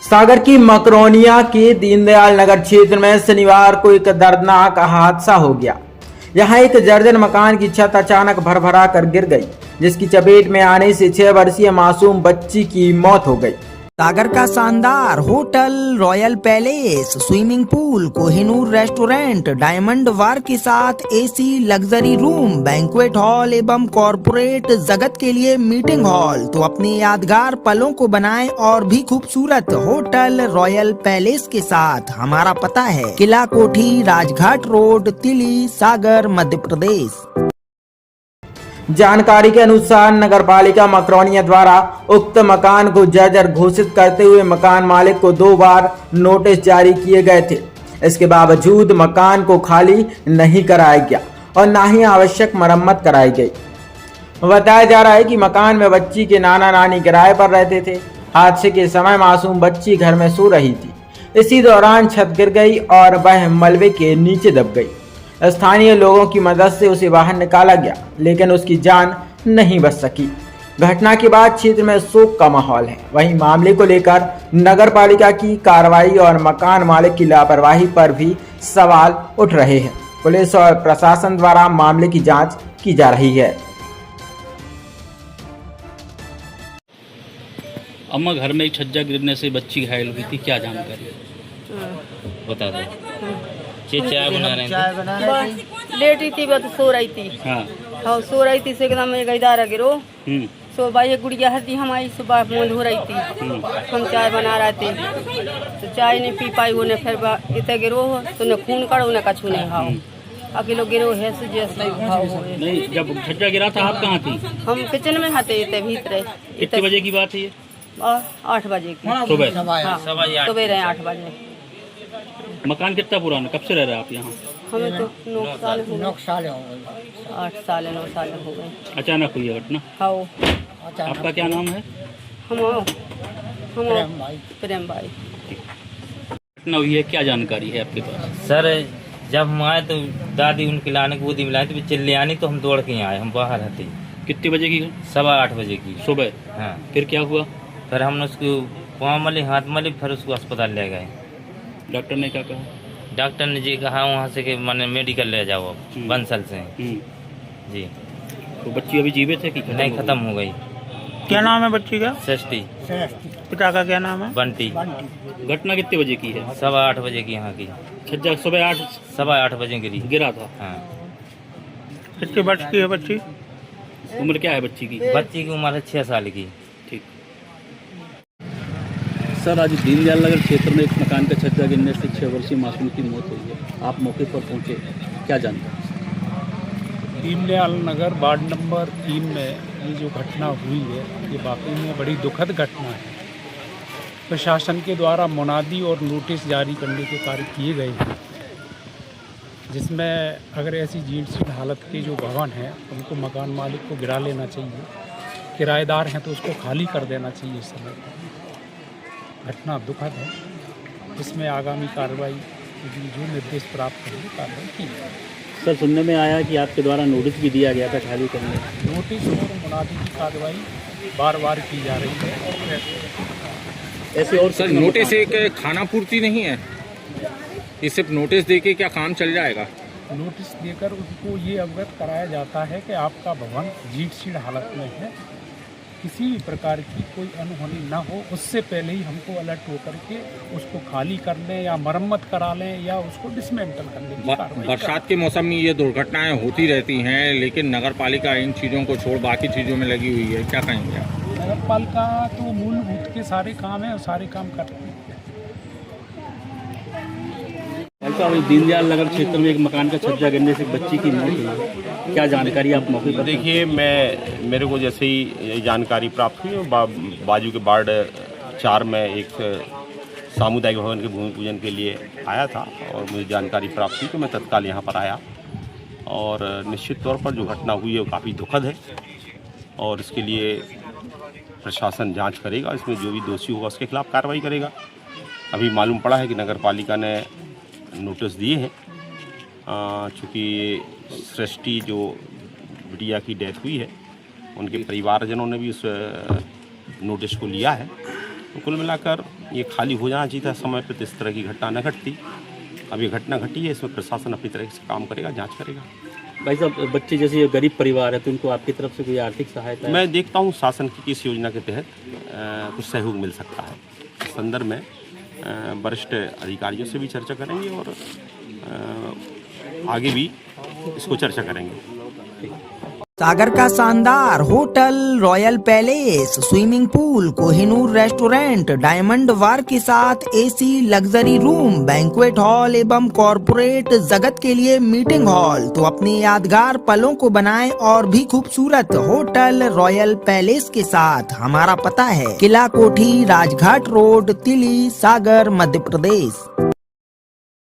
सागर की मकरोनिया के दीनदयाल नगर क्षेत्र में शनिवार को एक दर्दनाक हादसा हो गया। यहां एक जर्जर मकान की छत अचानक भरभरा कर गिर गई, जिसकी चपेट में आने से 6 वर्षीय मासूम बच्ची की मौत हो गई। सागर का शानदार hotel, royal palace, swimming pool, Kohinoor restaurant, diamond bar के साथ AC, luxury room, banquet hall एवं कॉरपोरेट जगत के लिए मीटिंग हॉल। तो अपने यादगार पलों को बनाएं और भी खूबसूरत। होटल रॉयल पैलेस के साथ हमारा पता है किला कोठी, राजघाट रोड, तिली, सागर, मध्य प्रदेश। जानकारी के अनुसार नगरपालिका मकरोनिया द्वारा उक्त मकान को जर्जर घोषित करते हुए मकान मालिक को 2 बार नोटिस जारी किए गए थे। इसके बावजूद मकान को खाली नहीं कराया गया और न ही आवश्यक मरम्मत कराई गई। बताया जा रहा है कि मकान में बच्ची के नाना नानी किराए पर रहते थे। हादसे के समय मासूम बच्ची घर में सो रही थी। इसी दौरान छत गिर गई और वह मलबे के नीचे दब गई। स्थानीय लोगों की मदद से उसे बाहर निकाला गया, लेकिन उसकी जान नहीं बच सकी। घटना के बाद क्षेत्र में शोक का माहौल है। वहीं मामले को लेकर नगर पालिका की कार्रवाई और मकान मालिक की लापरवाही पर भी सवाल उठ रहे हैं। पुलिस और प्रशासन द्वारा मामले की जांच की जा रही है। अम्मा, घर में एक छज्जा गिरने से बच्ची घायल हुई थी, क्या जानकारी बता दो। चाय बना रहे थे, लेटी थी, बस सो रही थी। हाँ, सो रही थी, से एकदम में गईदार गिरो। सो भाई एक गुड़िया हती हमारी सुबह मूंद हो रही थी। हम चाय बना रहे थे तो चाय नहीं पी पाई, उन्हें फिर इतने गिरो तो उन्हें खून करो, उन्हें कछू नहीं खाओ। अकेलो गिरो है जैसे नहीं, जब छज्जा गिरा था आप कहाँ थी? हम किचन में हते इतने भीतर। कितने बजे की बात है ये? 8 बजे की सुबह। सुबह रहे 8 बजे। मकान कितना पुराना, कब से रह रहे हैं आप यहाँ? हमें तो 9 साल हो गए। 8 साल 9 साल हो गए। अचानक हुई है घटना? हाँ। आपका क्या नाम है? हम प्रेम भाई। घटना हुई है, क्या जानकारी है आपके पास? सर, जब हम आए तो दादी उनके लाने की गोदी में लाई तो चिल्ली आनी, तो हम दौड़ के आए। हम बाहर थे। कितने बजे की? 8:15 बजे की सुबह। हाँ। फिर क्या हुआ? फिर हमने उसको पाँव मली, हाथ मली, फिर उसको अस्पताल ले गए। डॉक्टर ने क्या कहा? डॉक्टर ने जी कहा वहाँ से कि मैंने मेडिकल ले जाओ बंसल से। जी। तो बच्ची अभी जीवित है कि नहीं, खत्म हो गई। क्या नाम है बच्ची का? सृष्टि। पिता का क्या नाम है? बंटी। घटना कितने बजे की है? 8:15 बजे की यहाँ की। छज्जा सुबह 8:15 बजे गिरा था। हाँ। कितने वर्ष की है बच्ची? उम्र क्या है बच्ची की? बच्ची की उम्र है 6 साल की। ठीक। सर, आज दीनदयाल नगर क्षेत्र में एक मकान का छज्जा गिरने से 6 वर्षीय मासूम की मौत हुई है। आप मौके पर पहुंचे, क्या जानकारी? दीनदयाल नगर वार्ड नंबर 3 में ये जो घटना हुई है, ये वाकई में बड़ी दुखद घटना है। प्रशासन के द्वारा मुनादी और नोटिस जारी करने के कार्य किए गए हैं, जिसमें अगर ऐसी जीर्ण हालत के जो भवन हैं उनको मकान मालिक को गिरा लेना चाहिए। किराएदार हैं तो उसको खाली कर देना चाहिए इस समय। घटना दुखद है, इसमें आगामी कार्रवाई जो निर्देश प्राप्त होंगे कार्रवाई की जाएगी। सर, सुनने में आया कि आपके द्वारा नोटिस भी दिया गया था खाली करने। नोटिस और मुनादी की कार्रवाई बार बार की जा रही है। ऐसे और सर, नोटिस एक खाना पूर्ति नहीं है, ये सिर्फ नोटिस देके क्या काम चल जाएगा? नोटिस देकर उनको ये अवगत कराया जाता है कि आपका भवन जीर्ण हालत में है, किसी भी प्रकार की कोई अनहोनी न हो, उससे पहले ही हमको अलर्ट होकर के उसको खाली कर लें या मरम्मत करा लें या उसको डिसमेंटल करने की कार्रवाई। बरसात के मौसम में ये दुर्घटनाएं होती रहती हैं, लेकिन नगर पालिका इन चीज़ों को छोड़ बाकी चीज़ों में लगी हुई है, क्या कहेंगे आप? नगर पालिका तो मूलभूत के सारे काम है और सारे काम करते हैं। दीनदयाल नगर क्षेत्र में एक मकान का छज्जा गिरने से बच्ची की मौत हुई, क्या जानकारी आप मौके पर? देखिए, मेरे को जैसे ही जानकारी प्राप्त हुई, बाजू के वार्ड 4 में एक सामुदायिक भवन के भूमि पूजन के लिए आया था और मुझे जानकारी प्राप्त हुई तो मैं तत्काल यहाँ पर आया। और निश्चित तौर पर जो घटना हुई है वो काफ़ी दुखद है और इसके लिए प्रशासन जांच करेगा, इसमें जो भी दोषी होगा उसके खिलाफ कार्रवाई करेगा। अभी मालूम पड़ा है कि नगर पालिका ने नोटिस दिए हैं, चूँकि सृष्टि जो बिटिया की डेथ हुई है उनके परिवारजनों ने भी उस नोटिस को लिया है। तो कुल मिलाकर ये खाली हो जाना चाहिए था समय पर, तो इस तरह की घटना न घटती। अब ये घटना घटी है, इसमें प्रशासन अपनी तरह से काम करेगा, जांच करेगा। भाई साहब, बच्चे जैसे गरीब परिवार है तो उनको आपकी तरफ से कोई आर्थिक सहायता है? मैं देखता हूँ शासन की किस योजना के तहत कुछ सहयोग मिल सकता है। इस संदर्भ में वरिष्ठ अधिकारियों से भी चर्चा करेंगे और आगे भी इसको चर्चा करेंगे। सागर का शानदार hotel, royal palace, swimming pool, Kohinoor restaurant, diamond bar के साथ AC luxury room, banquet hall एवं कॉरपोरेट जगत के लिए मीटिंग हॉल। तो अपने यादगार पलों को बनाएं और भी खूबसूरत होटल रॉयल पैलेस के साथ। हमारा पता है किला कोठी, राजघाट रोड, तिली, सागर, मध्य प्रदेश।